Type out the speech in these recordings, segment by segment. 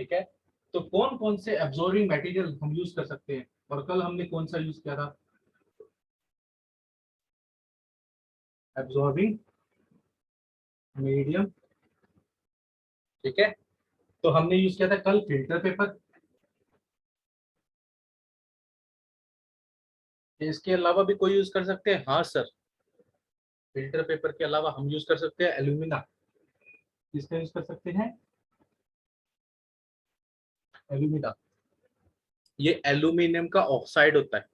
ठीक है, तो कौन कौन से एब्जॉर्बिंग मटेरियल हम यूज कर सकते हैं, और कल हमने कौन सा यूज किया था, एब्जॉर्बिंग मीडियम। ठीक है, तो हमने यूज किया था कल फिल्टर पेपर। इसके अलावा भी कोई यूज कर सकते हैं? हाँ सर, फिल्टर पेपर के अलावा हम यूज कर सकते हैं एल्यूमिना। किसका यूज कर सकते हैं? एल्यूमिना। ये एल्यूमिनियम का ऑक्साइड होता है।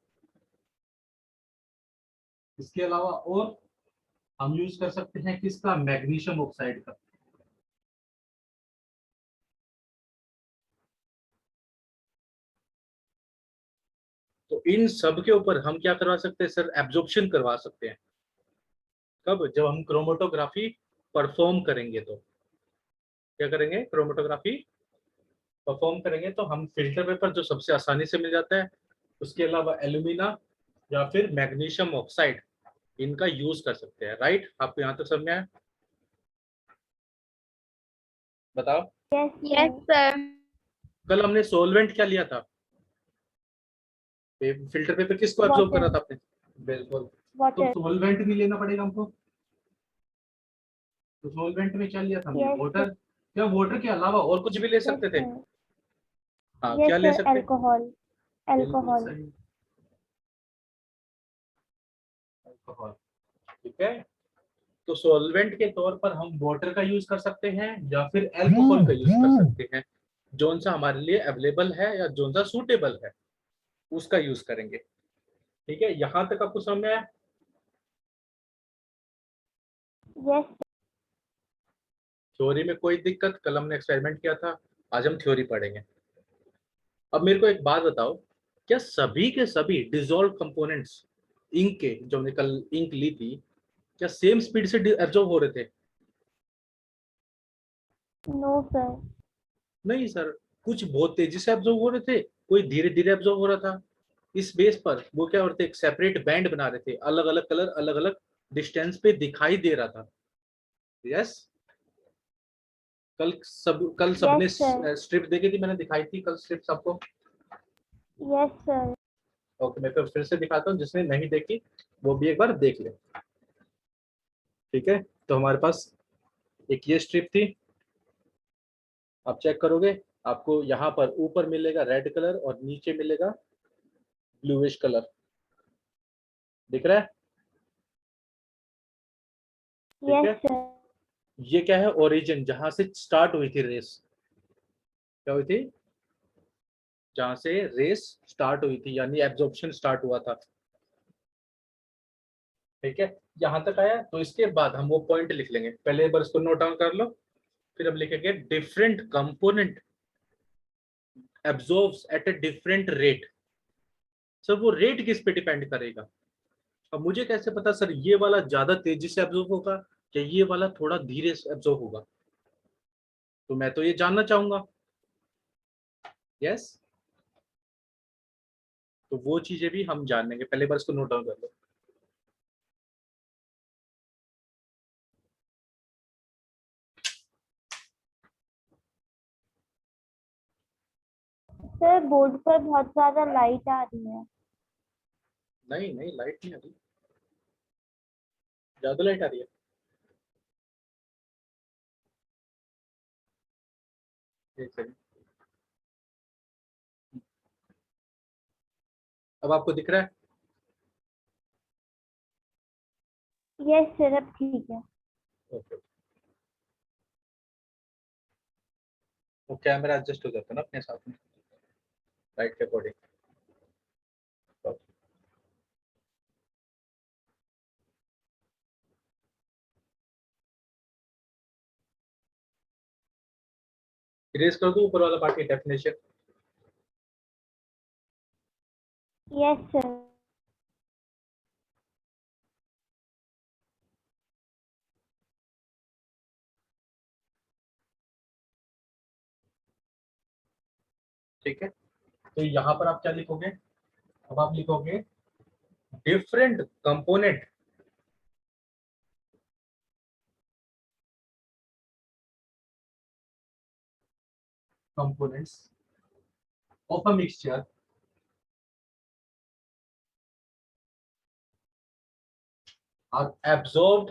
इसके अलावा और हम यूज कर सकते हैं किसका, मैग्नीशियम ऑक्साइड का। तो इन सब के ऊपर हम क्या करवा सकते हैं सर, एब्जॉर्प्शन करवा सकते हैं। कब? जब हम क्रोमेटोग्राफी परफॉर्म करेंगे। तो क्या करेंगे, क्रोमेटोग्राफी परफॉर्म करेंगे तो हम फिल्टर पेपर जो सबसे आसानी से मिल जाता है, उसके अलावा एल्यूमिना या फिर मैग्नीशियम ऑक्साइड, इनका यूज कर सकते हैं। राइट, आपको यहाँ तक समझ में आया? बताओ। Yes sir. कल हमने सोलवेंट क्या लिया था? फिल्टर पेपर किसको एब्जॉर्ब कर रहा था आपने? बिल्कुल। तो सोलवेंट भी लेना पड़ेगा हमको। तो सोलवेंट में क्या लिया था हमने? वाटर। क्या वाटर के अलावा और कुछ भी ले सकते थे? हाँ, क्या ले सकते? अल्कोहल। बिल्कुल सही, अल्कोहल। ठीक है, तो सॉल्वेंट के तौर पर हम वाटर का यूज कर सकते हैं या फिर अल्कोहल का यूज कर सकते हैं। जोन सा हमारे लिए अवेलेबल है या जोन सा सूटेबल है, उसका यूज करेंगे। ठीक है, यहां तक आपको समझ में आया? यस। थ्योरी में कोई दिक्कत? कल हमने एक्सपेरिमेंट किया था, आज हम थ्योरी पढ़ेंगे। अब मेरे को एक बात बताओ, क्या सभी के सभी डिजोल्व कंपोनेंट्स इंक के, जो हमने कल इंक ली थी, क्या सेम स्पीड से एब्जॉर्ब हो रहे थे? No sir. नहीं सर, कुछ बहुत तेजी से एब्जॉर्ब हो रहे थे, कोई धीरे धीरे एब्जॉर्ब हो रहा था। इस बेस पर वो क्या करते, एक सेपरेट बैंड बना रहे थे, अलग अलग कलर अलग अलग डिस्टेंस पे दिखाई दे रहा था। यस, कल सबने स्ट्रिप देखी थी, मैंने दिखाई थी कल स्ट्रिप सबको। Yes sir. ओके, मैं फिर से दिखाता हूँ, जिसने नहीं देखी वो भी एक बार देख ले। ठीक है, तो हमारे पास एक ये स्ट्रिप थी, आप चेक करोगे, आपको यहाँ पर ऊपर मिलेगा रेड कलर और नीचे मिलेगा ब्लूइश कलर, दिख रहा है? ठीक है, ये क्या है, ओरिजिन, जहां से स्टार्ट हुई थी रेस। क्या हुई थी? जहां से रेस स्टार्ट हुई थी, यानी एब्जॉर्प्शन स्टार्ट हुआ था। ठीक है, यहां तक आया, तो इसके बाद हम वो पॉइंट लिख लेंगे। पहले एक बार इसको नोट डाउन कर लो, फिर हम लिखेंगे different component absorbs at a different rate. Sir वो रेट किस पे डिपेंड करेगा? अब मुझे कैसे पता सर ये वाला ज्यादा तेजी से एब्जॉर्ब होगा या ये वाला थोड़ा धीरे से एब्जॉर्ब होगा? तो मैं तो ये जानना चाहूंगा। यस, तो वो चीजें भी हम जान लेंगे, पहले बार इसको नोट डाउन कर लो। सर बोर्ड पर बहुत ज्यादा लाइट आ रही है। नहीं नहीं, लाइट नहीं आ रही, ज्यादा लाइट आ रही है। एक सेकंड, अब आपको दिख रहा है? यस सर, अब ठीक है। ओके, वो कैमरा एडजस्ट हो जाता है ना अपने साथ में, लाइट के अकॉर्डिंग। इरेज कर दूं ऊपर वाला पार्ट की डेफिनेशन? Yes sir. ठीक है, तो यहाँ पर आप क्या लिखोगे? अब आप लिखोगे different component components of a mixture are absorbed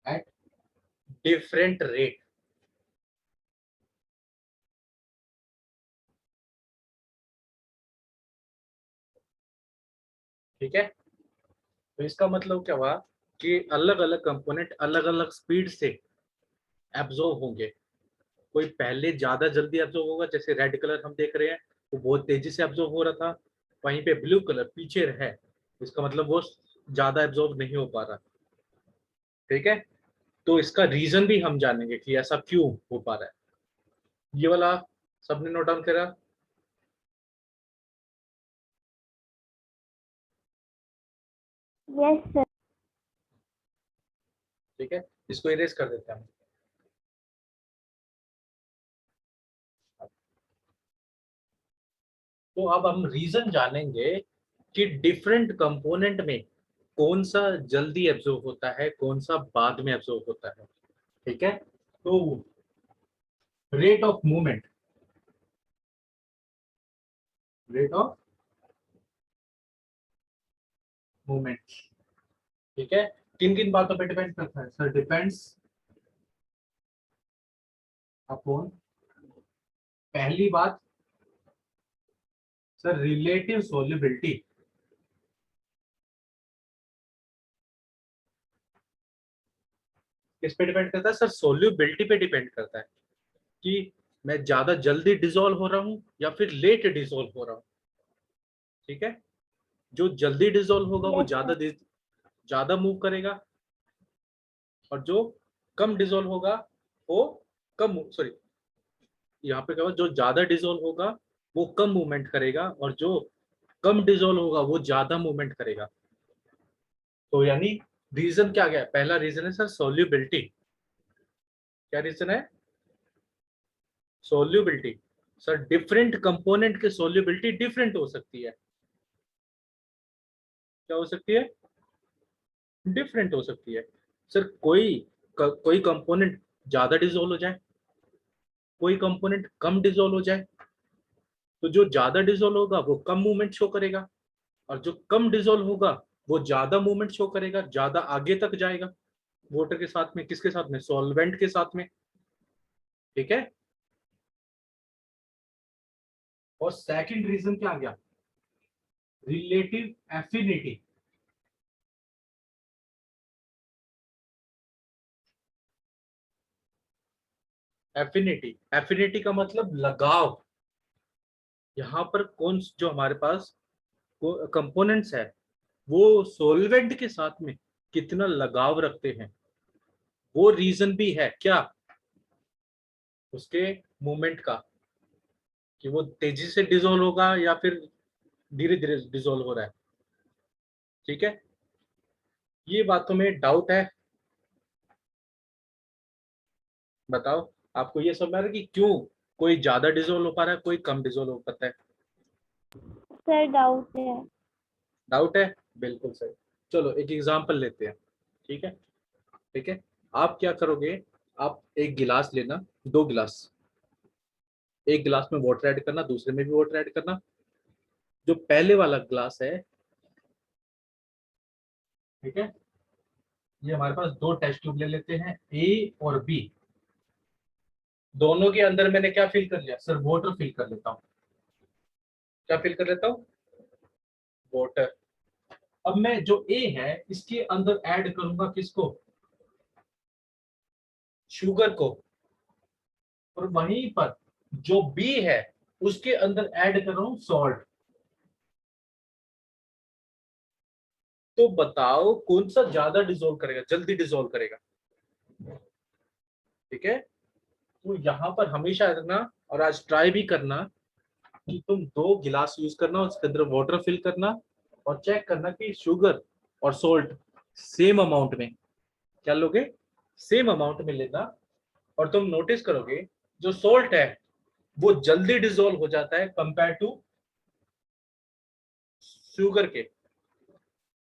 at different rate. ठीक है, तो इसका मतलब क्या हुआ कि अलग अलग कंपोनेंट अलग अलग स्पीड से एब्जॉर्ब होंगे। कोई पहले ज्यादा जल्दी एब्जॉर्ब होगा, जैसे रेड कलर हम देख रहे हैं वो बहुत तेजी से एब्जॉर्ब हो रहा था, वहीं पे ब्लू कलर पीछे है, इसका मतलब वो ज्यादा एब्जॉर्ब नहीं हो पा रहा। ठीक है, तो इसका रीजन भी हम जानेंगे कि ऐसा क्यों हो पा रहा है। ये वाला सबने नोट डाउन करा? Yes sir. ठीक है, इसको इरेज कर देते हैं हम। तो अब हम रीजन जानेंगे कि डिफरेंट कंपोनेंट में कौन सा जल्दी एब्जॉर्ब होता है, कौन सा बाद में एब्जॉर्ब होता है। ठीक है, तो rate of movement, rate of movement, ठीक है, किन किन बातों पे डिपेंड करता है सर? डिपेंड्स अपॉन, पहली बात सर रिलेटिव सोल्युबिलिटी, किस पे डिपेंड करता है सर? सोल्युबिलिटी पे डिपेंड करता है कि मैं ज्यादा जल्दी डिसॉल्व हो रहा हूं या फिर लेट डिसॉल्व हो रहा हूं। ठीक है, जो जल्दी डिसॉल्व होगा वो यस ज्यादा सर। ज्यादा मूव करेगा, और जो कम डिसॉल्व होगा वो कम, सॉरी यहाँ पे क्या होगा, जो ज्यादा डिसॉल्व होगा वो कम मूवमेंट करेगा, और जो कम डिसॉल्व होगा वो ज्यादा मूवमेंट करेगा। तो यानी रीजन क्या गया? पहला रीजन है सर सोल्यूबिलिटी। क्या रीजन है? सोल्यूबिलिटी। सर डिफरेंट कंपोनेंट के सोल्यूबिलिटी डिफरेंट हो सकती है। क्या हो सकती है? डिफरेंट हो सकती है। सर कोई कंपोनेंट ज्यादा डिसॉल्व हो जाए, कोई कंपोनेंट कम डिसॉल्व हो जाए, तो जो ज्यादा डिसॉल्व होगा वो कम मूवमेंट शो करेगा, और जो कम डिसॉल्व होगा वो ज्यादा मूवमेंट शो करेगा, ज्यादा आगे तक जाएगा वाटर के साथ में, किसके साथ में? सॉल्वेंट के साथ में। ठीक है, और सेकंड रीजन क्या आ गया? Relative affinity. एफिनिटी, एफिनिटी का मतलब लगाव। यहाँ पर कौन जो हमारे पास कंपोनेंट्स है वो सॉल्वेंट के साथ में कितना लगाव रखते हैं, वो रीजन भी है क्या उसके मूवमेंट का, कि वो तेजी से डिसॉल्व होगा या फिर धीरे धीरे डिसॉल्व हो रहा है। ठीक है, ये बातों में डाउट है? बताओ, आपको ये समझ आ रहा है कि क्यों कोई ज्यादा डिसॉल्व हो पा रहा है, कोई कम डिसॉल्व हो पाता है? सर डाउट है। डाउट है, बिल्कुल सही। चलो एक एग्जांपल लेते हैं। ठीक है, ठीक है, आप क्या करोगे, आप एक गिलास लेना, दो गिलास, एक गिलास में वाटर ऐड करना, दूसरे में भी वाटर ऐड करना। जो पहले वाला गिलास है, ठीक है, ये हमारे पास दो टेस्ट ट्यूब ले लेते हैं, ए और बी। दोनों के अंदर मैंने क्या फिल कर लिया सर? वाटर फिल कर लेता हूँ। क्या फिल कर लेता हूँ? वाटर। अब मैं जो ए है इसके अंदर ऐड करूंगा किसको? शुगर को। और वहीं पर जो बी है उसके अंदर ऐड कर रहा हूं सॉल्ट। तो बताओ कौन सा ज्यादा डिसॉल्व करेगा, जल्दी डिसॉल्व करेगा? ठीक है, तो यहां पर हमेशा रखना, और आज ट्राई भी करना कि तुम दो गिलास यूज करना, उसके अंदर वाटर फिल करना, और चेक करना कि शुगर और सॉल्ट सेम अमाउंट में, क्या लोगे? सेम अमाउंट में लेना। और तुम नोटिस करोगे जो सॉल्ट है वो जल्दी डिसॉल्व हो जाता है कंपेयर टू शुगर के।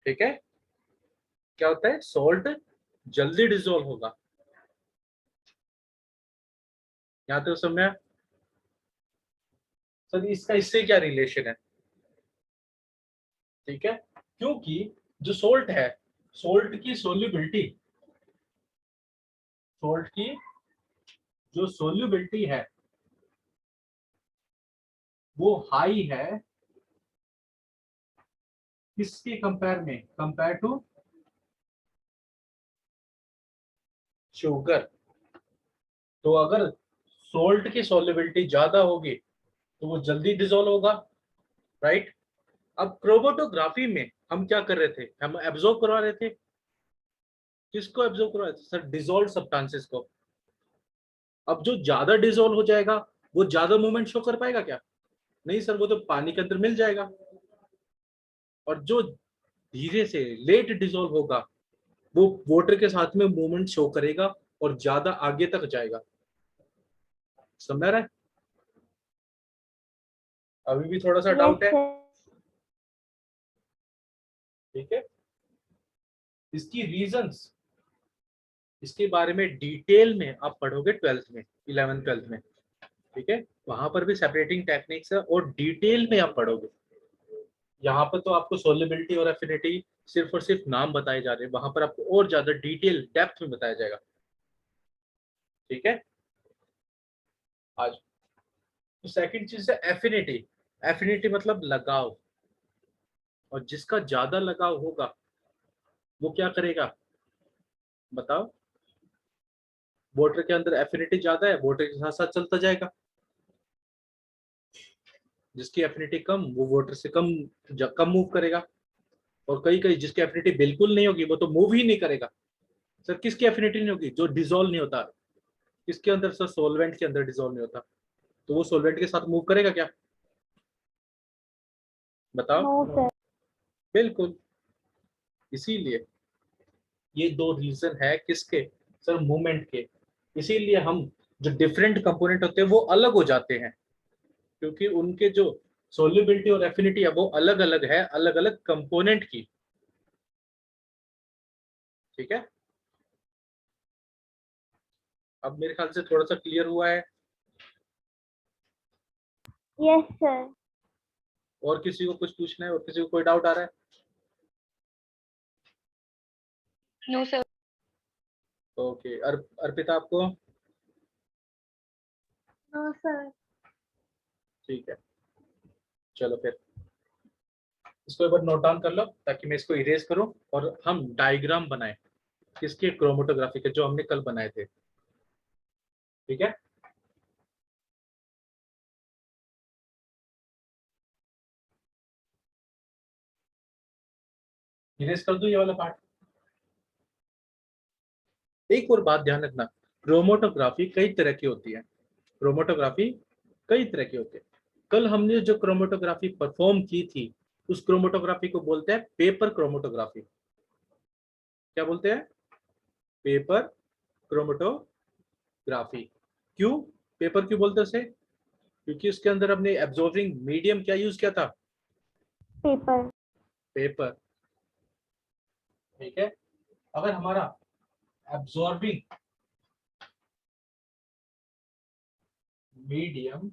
ठीक है, क्या होता है? सॉल्ट जल्दी डिसॉल्व होगा। यहाँ तक समझ में आया? सर इसका इससे क्या रिलेशन है? ठीक है, क्योंकि जो सोल्ट है, सोल्ट की सोल्यूबिलिटी, सोल्ट की जो सोल्यूबिलिटी है वो हाई है किसके कंपेयर में? Compare to sugar. तो अगर सोल्ट की सोल्यूबिलिटी ज्यादा होगी तो वो जल्दी डिसॉल्व होगा, राइट। अब क्रोमेटोग्राफी में हम क्या कर रहे थे? हम एब्जॉर्ब करवा रहे थे। किसको एब्जॉर्ब करवा रहे थे सर? डिसॉल्व सब्सटेंसेस को। अब जो ज्यादा डिसॉल्व हो जाएगा वो ज्यादा मूवमेंट शो कर पाएगा क्या? नहीं सर, वो तो पानी के अंदर मिल जाएगा। और जो धीरे से लेट डिसॉल्व होगा वो वाटर के साथ में मूवमेंट शो करेगा और ज्यादा आगे तक जाएगा। समझ रहा है? अभी भी थोड़ा सा यस डाउट है? सर। ठीक है, इसकी रीजंस, इसके बारे में डिटेल में आप पढ़ोगे 12th में, 11th 12th में। ठीक है, वहां पर भी सेपरेटिंग टेक्निक्स है और डिटेल में आप पढ़ोगे। यहाँ पर तो आपको सोल्युबिलिटी और एफिनिटी सिर्फ और सिर्फ नाम बताए जा रहे हैं, वहां पर आपको और ज्यादा डिटेल डेप्थ में बताया जाएगा। ठीक है, आज तो सेकंड चीज है एफिनिटी। एफिनिटी मतलब लगाव, और जिसका ज्यादा लगाव होगा वो क्या करेगा बताओ? वाटर के अंदर एफिनिटी ज्यादा है, वाटर के साथ साथ चलता जाएगा। जिसकी एफिनिटी कम, वो वाटर से कम मूव करेगा। और कई कई जिसकी एफिनिटी बिल्कुल नहीं होगी वो तो मूव ही नहीं करेगा। सर किसकी एफिनिटी नहीं होगी? जो डिसॉल्व नहीं होता। किसके अंदर सर? सोलवेंट के अंदर डिसॉल्व नहीं होता। तो वो सोलवेंट के साथ मूव करेगा क्या? बताओ। No sir. बिल्कुल। इसीलिए ये दो रीजन है किसके सर? मूवमेंट के। इसीलिए हम जो डिफरेंट कंपोनेंट होते हैं वो अलग हो जाते हैं, क्योंकि उनके जो सोल्युबिलिटी और एफिनिटी है वो अलग अलग है, अलग अलग कंपोनेंट की। ठीक है, अब मेरे ख्याल से थोड़ा सा क्लियर हुआ है। Yes sir. और किसी को कुछ पूछना है? और किसी को कोई डाउट आ रहा है? No sir. ओके, अर्पिता आपको? No sir. ठीक है, चलो फिर इसको एक बार नोट डाउन कर लो ताकि मैं इसको इरेज करूं और हम डायग्राम बनाएं किसके? क्रोमेटोग्राफी के, जो हमने कल बनाए थे। ठीक है, इरेज कर दूं ये वाला पार्ट। एक और बात ध्यान रखना, क्रोमेटोग्राफी कई तरह की होती है। क्रोमेटोग्राफी कई तरह की होती है। कल हमने जो क्रोमेटोग्राफी परफॉर्म की थी उस क्रोमेटोग्राफी को बोलते हैं पेपर क्रोमेटोग्राफी। क्या बोलते हैं? Paper chromatography. क्यों पेपर क्यों बोलते हैं उसे? क्योंकि उसके अंदर हमने एब्जॉर्बिंग मीडियम क्या यूज किया था? पेपर। पेपर। ठीक है, अगर हमारा एब्जॉर्बिंग मीडियम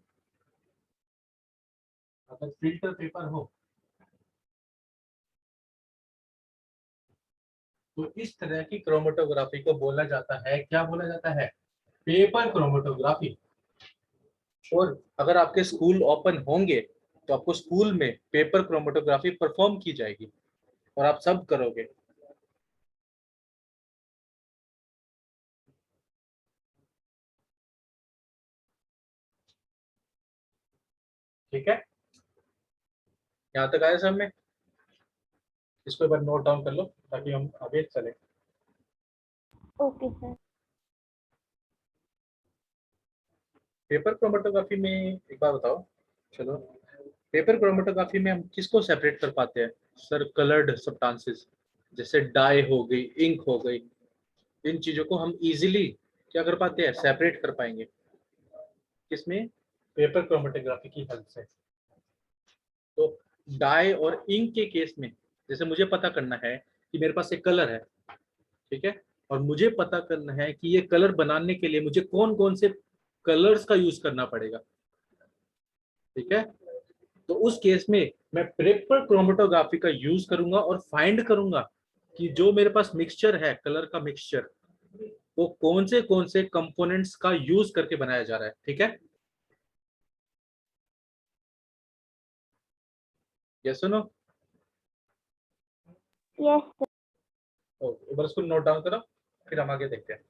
अगर फिल्टर पेपर हो तो इस तरह की क्रोमेटोग्राफी को बोला जाता है, क्या बोला जाता है? Paper chromatography. और अगर आपके स्कूल ओपन होंगे तो आपको स्कूल में पेपर क्रोमेटोग्राफी परफॉर्म की जाएगी और आप सब करोगे। ठीक है, यहाँ तक आया सब में? इसको एक बार नोट डाउन कर लो ताकि हम आगे चले। Okay sir. पेपर क्रोमेटोग्राफी में एक बात बताओ, चलो पेपर क्रोमेटोग्राफी में हम किसको सेपरेट कर पाते हैं सर? कलर्ड सब्सटेंसेस, जैसे डाई हो गई, इंक हो गई, इन चीजों को हम इजीली क्या कर पाते हैं? सेपरेट कर पाएंगे। किसमें? पेपर क्रोमेटोग्राफी की हेल्प से। तो डाई और इंक के केस में जैसे मुझे पता करना है कि मेरे पास एक कलर है, ठीक है, और मुझे पता करना है कि ये कलर बनाने के लिए मुझे कौन कौन से कलर्स का यूज करना पड़ेगा। ठीक है, तो उस केस में मैं प्रेपर क्रोमेटोग्राफी का यूज करूंगा और फाइंड करूंगा कि जो मेरे पास मिक्सचर है, कलर का मिक्सचर, वो कौन से कंपोनेंट्स का यूज करके बनाया जा रहा है। ठीक है, यस सुनो। Yes, sir. एक बार उसको नोट डाउन करो, फिर हम आगे देखते हैं।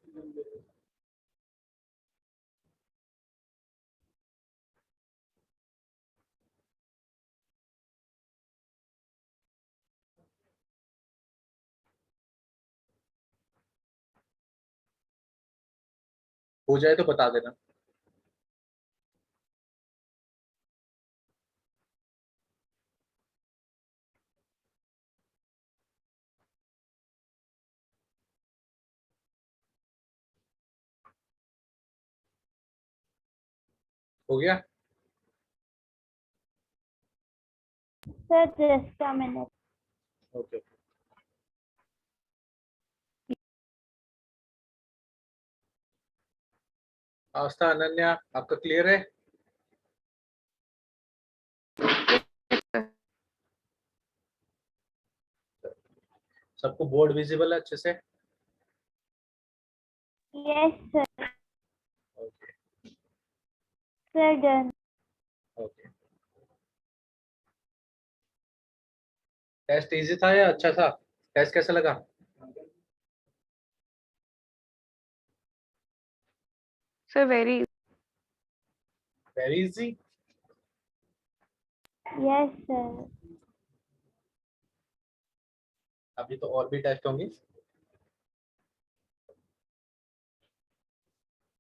हो जाए तो बता देना। हो गया? Sir, just a minute. Okay, Aastha, Ananya, आपका क्लियर है? सबको बोर्ड विजिबल है अच्छे से? Yes, sir. Okay Sir, done. Okay. Test easy था या अच्छा था? टेस्ट कैसा लगा? Sir, very. Very easy. Yes, sir. अभी तो और भी टेस्ट होंगे,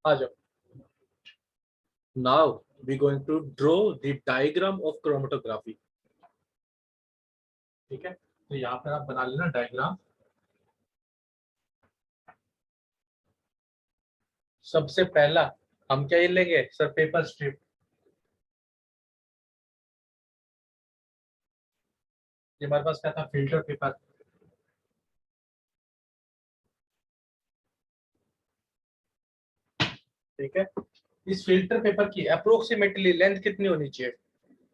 आ जाओ। Now we going to draw the diagram of chromatography. ठीक है, तो यहाँ पर आप बना लेना डायग्राम। सबसे पहला हम क्या ये लेंगे सर? Paper strip. ये हमारे पास क्या था? Filter paper. ठीक है, इस फिल्टर पेपर की अप्रोक्सीमेटली लेंथ कितनी होनी चाहिए?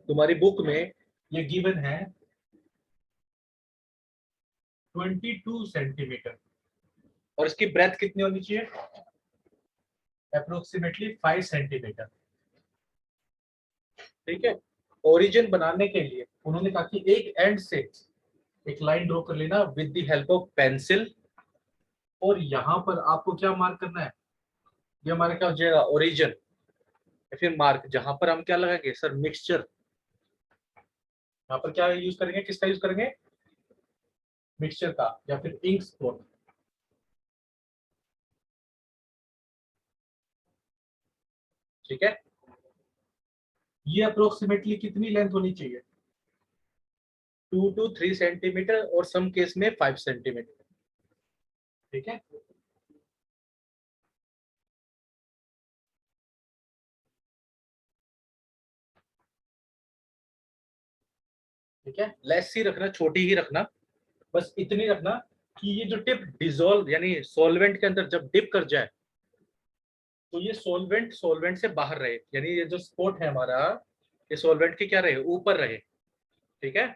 तुम्हारी बुक में ये गिवन है 22 सेंटीमीटर, और इसकी ब्रेथ कितनी होनी चाहिए? Approximately 5 centimetre. ठीक है, ओरिजिन बनाने के लिए उन्होंने कहा कि एक एंड से एक लाइन ड्रॉ कर लेना with the help of pencil, और यहाँ पर आपको क्या मार्क करना है? ये हमारा क्या हो जाएगा? ओरिजिन। या फिर मार्क जहां पर हम क्या लगाएंगे सर? मिक्सचर। यहाँ पर क्या यूज करेंगे? किसका यूज करेंगे? मिक्सचर का, या फिर इंक स्पॉट। ठीक है, ये अप्रोक्सीमेटली कितनी लेंथ होनी चाहिए? 2 to 3 सेंटीमीटर, और सम केस में 5 सेंटीमीटर। ठीक है, ठीक है, लेस ही रखना, छोटी ही रखना। बस इतनी रखना कि ये जो टिप डिजोल्व यानी सॉल्वेंट के अंदर जब डिप कर जाए, तो ये सॉल्वेंट सॉल्वेंट से बाहर रहे, यानी ये जो स्पॉट है हमारा, ये सॉल्वेंट के क्या रहे? ऊपर रहे। ठीक है,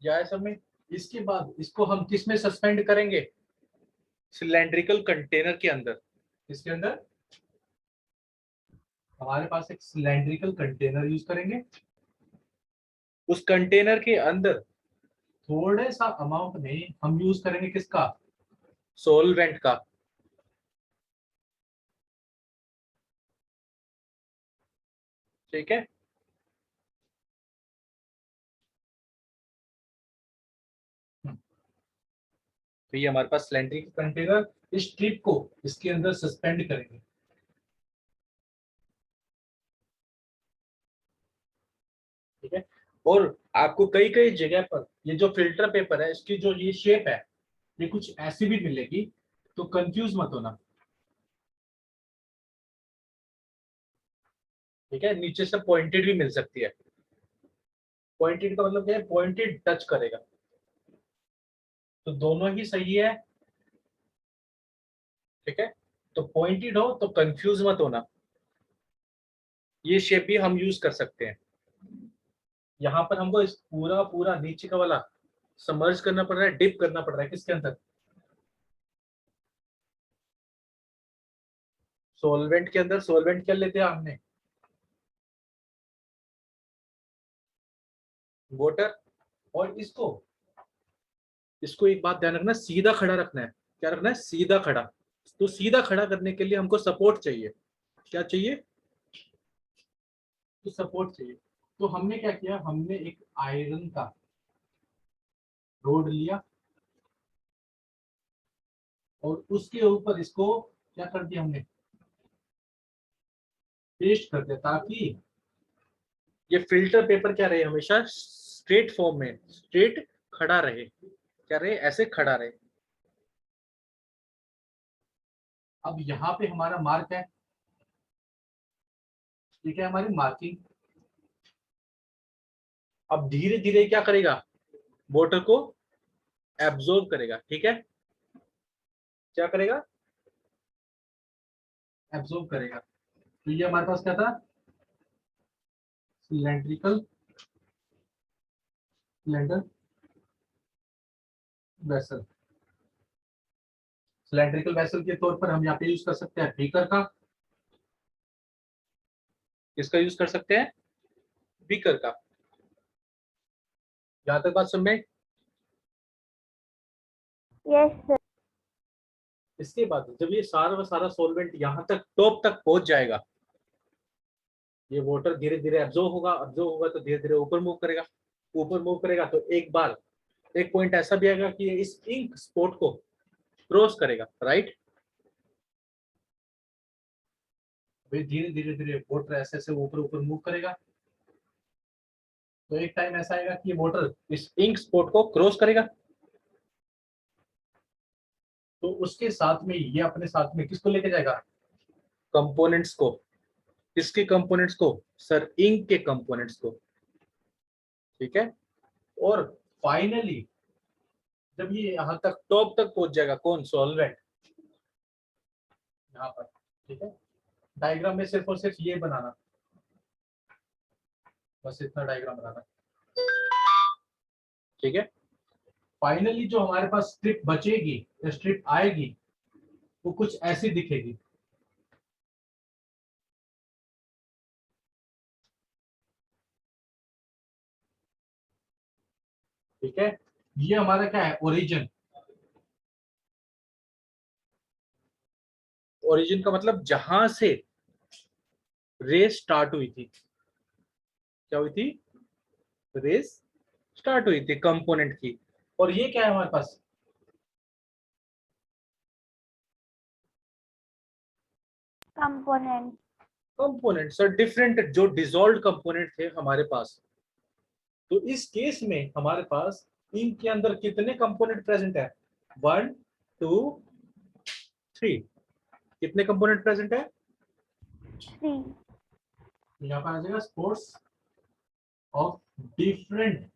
या सब में। इसके बाद इसको हम किस में सस्पेंड करेंगे? सिलेंड्रिकल कंटेनर के अंदर। इसके अंदर हमारे पास एक सिलेंड्रिकल कंटेनर यूज करेंगे। उस कंटेनर के अंदर थोड़े सा अमाउंट में हम यूज करेंगे किसका? सॉल्वेंट का। ठीक है, तो ये हमारे पास सिलेंड्रिकल कंटेनर, इस स्ट्रिप को इसके अंदर सस्पेंड करेंगे। ठीक है, और आपको कई कई जगह पर ये जो फिल्टर पेपर है, इसकी जो ये शेप है, ये कुछ ऐसी भी मिलेगी, तो कंफ्यूज मत होना। ठीक है, नीचे से पॉइंटेड भी मिल सकती है। पॉइंटेड का मतलब क्या है? पॉइंटेड टच करेगा। तो दोनों ही सही है, ठीक है। तो पॉइंटेड हो तो कंफ्यूज मत होना, ये शेप भी हम यूज कर सकते हैं। यहाँ पर हमको इस पूरा पूरा नीचे का वाला समर्ज करना पड़ रहा है, डिप करना पड़ रहा है किसके अंदर, सॉल्वेंट के अंदर। सॉल्वेंट क्या लेते हैं हमने, वाटर। और इसको एक बात ध्यान रखना, सीधा खड़ा रखना है। क्या रखना है, सीधा खड़ा। तो सीधा खड़ा करने के लिए हमको सपोर्ट चाहिए। क्या चाहिए, तो सपोर्ट चाहिए। तो हमने क्या किया, हमने एक आयरन का रोड लिया और उसके ऊपर इसको क्या कर दिया हमने, पेस्ट कर दिया, ताकि ये फिल्टर पेपर क्या रहे, हमेशा स्ट्रेट फॉर्म में, स्ट्रेट खड़ा रहे। क्या रहे, ऐसे खड़ा रहे। अब यहाँ पे हमारा मार्क है, ठीक है, हमारी मार्किंग। अब धीरे धीरे क्या करेगा, वाटर को एब्जॉर्ब करेगा, ठीक है। क्या करेगा, एब्जॉर्ब करेगा। तो ये हमारे पास क्या था, cylindrical cylinder vessel. Cylindrical vessel के तौर पर हम यहाँ पे यूज कर सकते हैं बीकर का। किसका यूज कर सकते हैं, बीकर का। यहाँ तक बात समझ में। Yes, sir. इसके बाद जब ये सारा का सारा सॉल्वेंट यहाँ तक टॉप तक पहुंच जाएगा, ये वाटर धीरे धीरे एब्जॉर्ब होगा तो धीरे धीरे ऊपर मूव करेगा। ऊपर मूव करेगा तो एक बार एक पॉइंट ऐसा भी आएगा कि ये इस इंक स्पॉट को क्रॉस करेगा, राइट। धीरे धीरे धीरे वाटर ऐसे ऐसे ऊपर ऊपर मूव करेगा। तो एक टाइम ऐसा आएगा कि ये वाटर इस इंक स्पॉट को क्रॉस करेगा। तो उसके साथ में ये अपने साथ में किसको लेके जाएगा, कंपोनेंट्स को। किसके कंपोनेंट्स को, सर इंक के कंपोनेंट्स को, ठीक है। और फाइनली जब ये यहाँ तक टॉप तक पहुंच जाएगा, कौन, सॉल्वेंट, यहाँ पर, ठीक है। डायग्राम में सिर्फ और सिर्फ ये बनाना, बस इतना डायग्राम बनाना, ठीक है। फाइनली जो हमारे पास स्ट्रिप बचेगी या स्ट्रिप आएगी वो कुछ ऐसी दिखेगी। ठीक है, ये हमारा क्या है, ओरिजिन। ओरिजिन का मतलब जहां से रेस स्टार्ट हुई थी। क्या हुई थी, रेस स्टार्ट हुई थी कंपोनेंट की। और ये क्या है हमारे पास, Component. कंपोनेंट। सर डिफरेंट जो डिसॉल्व्ड कंपोनेंट थे हमारे पास। तो इस केस में हमारे पास इंक के अंदर कितने कंपोनेंट प्रेजेंट है, 1 2 3। कितने कंपोनेंट प्रेजेंट है, 3. यहाँ पर आ जाएगा sports of different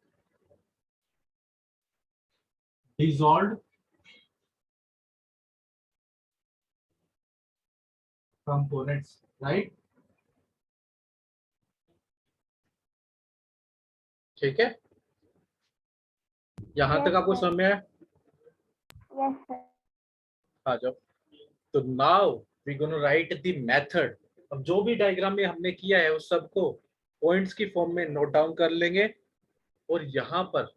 dissolved components, right। ठीक है, यहां Yes, तक आपको sir. समझ में आया। Yes, sir. आ जाओ। तो now we gonna write the method. अब जो भी डायग्राम में हमने किया है उस सबको पॉइंट्स की फॉर्म में नोट डाउन कर लेंगे। और यहाँ पर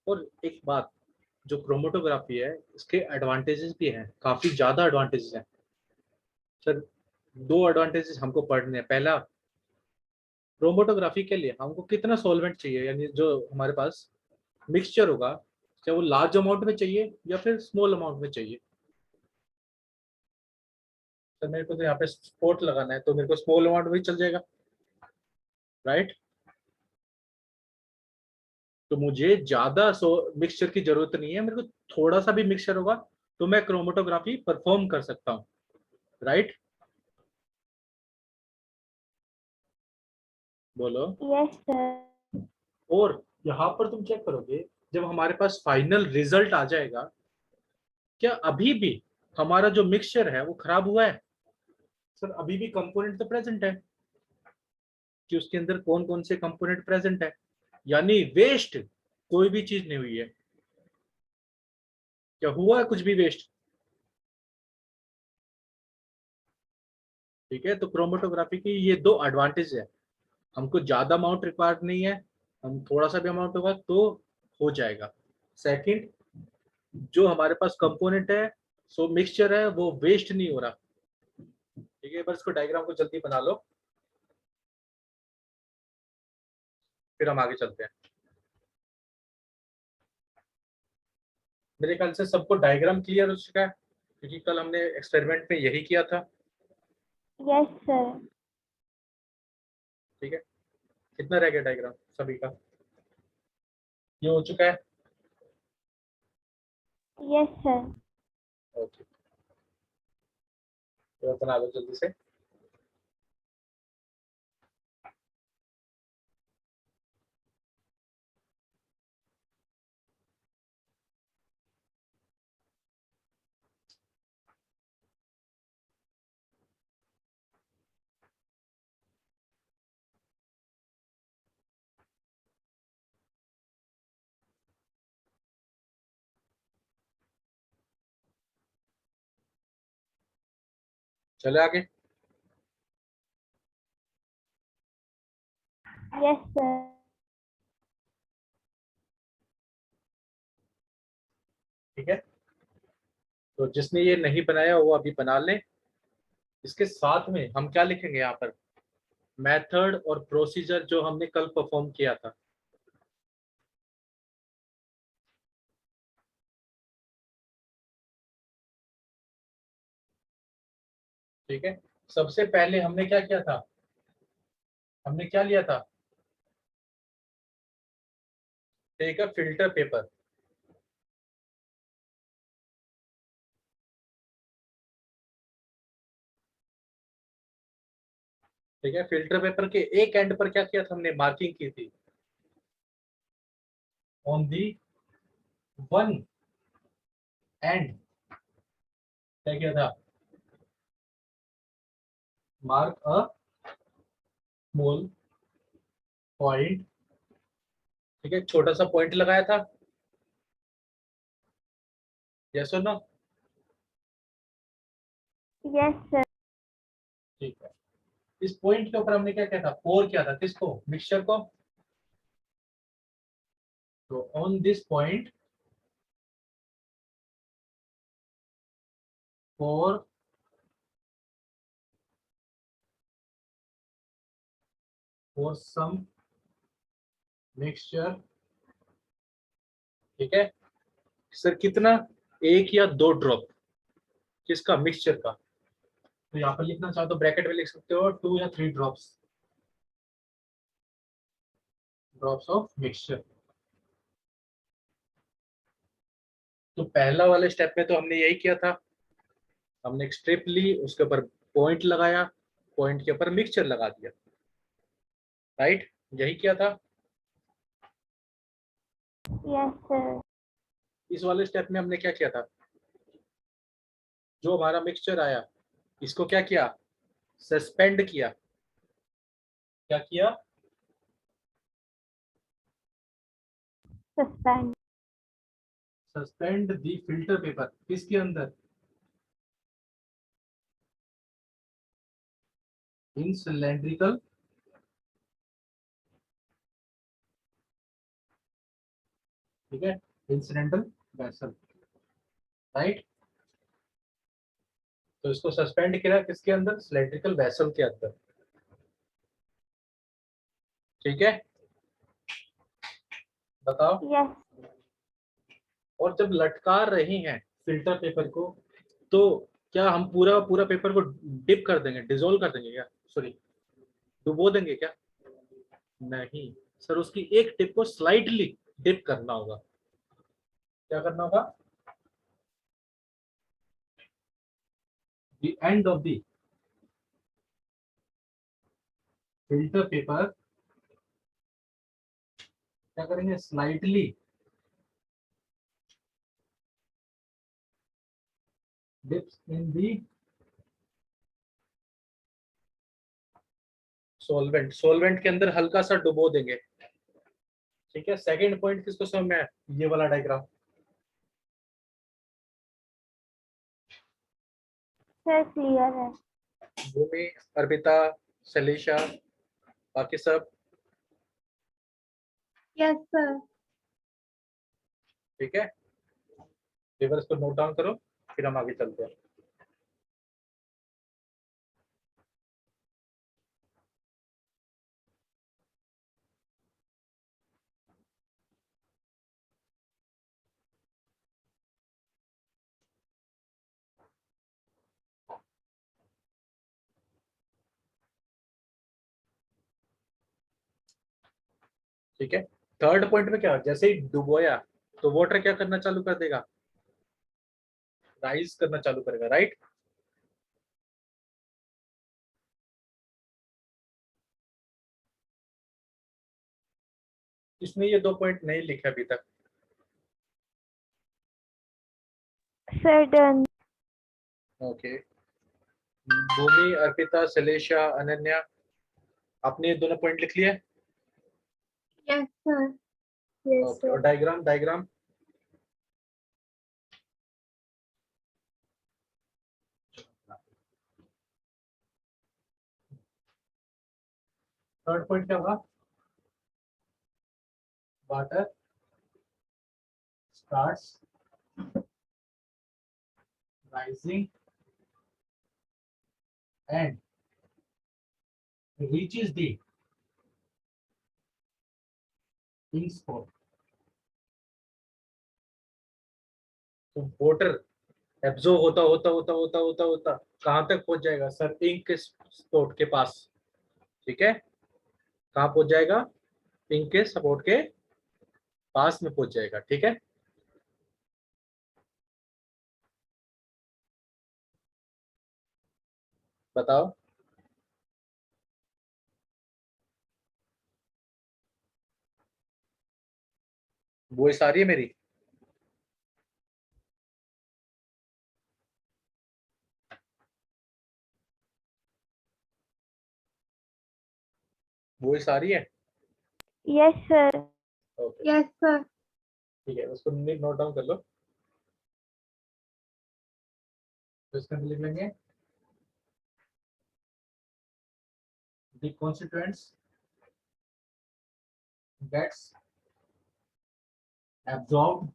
और एक बात, जो क्रोमेटोग्राफी है इसके एडवांटेजेस भी हैं, काफी ज्यादा एडवांटेजेस हैं। सर दो एडवांटेजेस हमको पढ़ने हैं। पहला, क्रोमेटोग्राफी के लिए हमको कितना सॉल्वेंट चाहिए, यानी जो हमारे पास मिक्सचर होगा, चाहे वो लार्ज अमाउंट में चाहिए या फिर स्मॉल अमाउंट में चाहिए। तो मेरे को तो यहाँ पे स्पॉट लगाना है तो मेरे को स्मॉल अमाउंट में ही चल जाएगा, राइट। तो मुझे ज्यादा मिक्सचर की जरूरत नहीं है, मेरे को थोड़ा सा भी मिक्सचर होगा तो मैं क्रोमेटोग्राफी परफॉर्म कर सकता हूँ, राइट। बोलो। Yes, sir. और यहाँ पर तुम चेक करोगे जब हमारे पास फाइनल रिजल्ट आ जाएगा, क्या अभी भी हमारा जो मिक्सचर है वो खराब हुआ है? सर अभी भी कंपोनेंट तो प्रेजेंट है, कि उसके अंदर कौन कौन से कंपोनेंट प्रेजेंट है, यानी वेस्ट कोई भी चीज नहीं हुई है। क्या हुआ है कुछ भी वेस्ट? ठीक है, तो क्रोमेटोग्राफी की ये दो एडवांटेज है। हमको ज्यादा अमाउंट रिक्वायर्ड नहीं है, हम थोड़ा सा भी अमाउंट होगा तो हो जाएगा। सेकंड, जो हमारे पास कंपोनेंट है, सो मिक्सचर है, वो वेस्ट नहीं हो रहा। ठीक है, बस इसको डायग्राम को जल्दी बना लो, फिर हम आगे चलते हैं। मेरे ख्याल से सबको डायग्राम क्लियर हो चुका है, क्योंकि कल हमने एक्सपेरिमेंट में यही किया था। Yes, sir. ठीक है, कितना रह गया डायग्राम सभी का? ये हो चुका है? Yes, sir. ओके, तो बना लो जल्दी से। चले आगे। Yes, sir. ठीक है, तो जिसने ये नहीं बनाया वो अभी बना ले। इसके साथ में हम क्या लिखेंगे यहाँ पर? मेथड और प्रोसीजर जो हमने कल परफॉर्म किया था। ठीक है, सबसे पहले हमने क्या किया था? हमने क्या लिया था? Take a filter paper. ठीक है, फिल्टर पेपर के एक एंड पर क्या किया था हमने? मार्किंग की थी। ऑन दी वन एंड क्या किया था? Mark a small point. ठीक है, छोटा सा पॉइंट लगाया था। यस और नो? Yes, sir. ठीक है, इस पॉइंट के ऊपर हमने क्या किया था? पोर किया था, किसको? मिक्सचर को। तो on this point pour for some mixture. ठीक है सर, कितना? एक या दो ड्रॉप? किसका? मिक्सचर का। तो यहाँ पर लिखना चाहो तो ब्रैकेट में लिख सकते हो 2 या 3 ड्रॉप्स, ड्रॉप्स ऑफ मिक्सचर। तो पहला वाले स्टेप में तो हमने यही किया था, हमने एक स्ट्रिप ली, उसके ऊपर पॉइंट लगाया, पॉइंट के ऊपर मिक्सचर लगा दिया। राइट, यही किया था। Yes, sir. इस वाले स्टेप में हमने क्या किया था? जो हमारा मिक्सचर आया, इसको क्या किया? सस्पेंड किया। क्या किया? Suspend. सस्पेंड दी फिल्टर पेपर। किसके अंदर? इन सिलेंड्रिकल, ठीक है, इंसिडेंटल वेसल। राइट, तो इसको सस्पेंड किया किसके अंदर? सिलेंड्रिकल वेसल के अंदर। ठीक है, बताओ। Yes. और जब लटका रहे हैं फिल्टर पेपर को, तो क्या हम पूरा पूरा पेपर को डिप कर देंगे, डिसॉल्व कर देंगे क्या? सॉरी, डुबो देंगे क्या? नहीं सर, उसकी एक टिप को स्लाइटली डिप करना होगा। क्या करना होगा? The end of the filter paper क्या करेंगे? Slightly dips in the solvent, solvent के अंदर हल्का सा डुबो देंगे। ठीक है, सेकंड पॉइंट किसको समझ में है? ये वाला डायग्राम। सर क्लियर है। भूमि, अर्पिता, सलीशा, बाकी सब यस सर। ठीक है। रिवर्स को नोट डाउन करो, फिर हम आगे चलते हैं। ठीक है, थर्ड पॉइंट में क्या, जैसे ही डुबोया तो वाटर क्या करना चालू कर देगा? राइज करना चालू करेगा, राइट। इसने ये 2 पॉइंट नहीं लिखे अभी तक। Sir done. ओके, भूमि, अर्पिता, सलेशा, अनन्या, आपने ये दोनों पॉइंट लिख लिए? Yes sir. यस ओके, और sir. Diagram, diagram third point क्या होगा? Water starts rising and reaches the ink spot. तो वाटर एब्जॉर्ब होता होता होता होता होता होता कहां तक पहुंच जाएगा सर? इंक के स्पॉट के पास। ठीक है, कहां पहुंच जाएगा? इंक के स्पॉट के पास में पहुंच जाएगा। ठीक है, बताओ। वॉइस आ रही है मेरी? वॉइस आ रही है? Yes sir. Okay, yes sir. ठीक है, उसको नोट डाउन कर लो। तो इसके अंदर लिख लेंगे the constituents gets absorbed।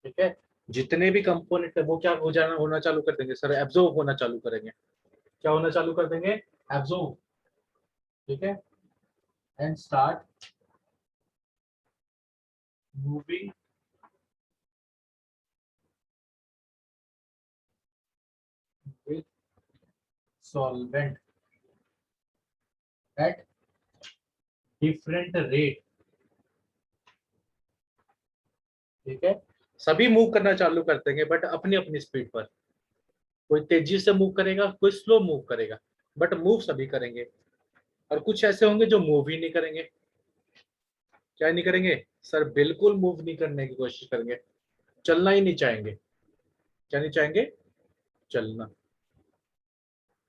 ठीक है, जितने भी कंपोनेंट है वो क्या हो जाना, होना चालू कर देंगे सर? एब्जॉर्ब होना चालू करेंगे। क्या होना चालू कर देंगे? एब्जॉर्ब। ठीक है, and start moving with solvent at different rate. ठीक है, सभी मूव करना चालू कर देंगे बट अपनी अपनी स्पीड पर। कोई तेजी से मूव करेगा, कोई स्लो मूव करेगा, बट मूव सभी करेंगे। और कुछ ऐसे होंगे जो मूव ही नहीं करेंगे। क्या नहीं करेंगे सर? बिल्कुल मूव नहीं करने की कोशिश करेंगे, चलना ही नहीं चाहेंगे। क्या नहीं चाहेंगे? चलना।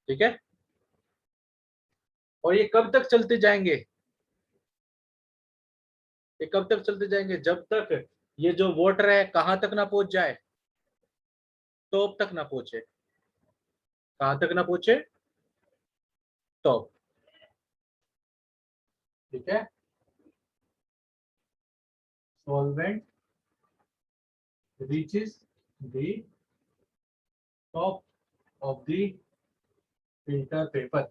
ठीक है, और ये कब तक चलते जाएंगे? ये कब तक चलते जाएंगे? जब तक ये जो वाटर है कहां तक ना पहुंच जाए? टॉप तक ना पहुंचे। कहां तक ना पहुंचे? टॉप। ठीक है, solvent reaches the top of the filter paper।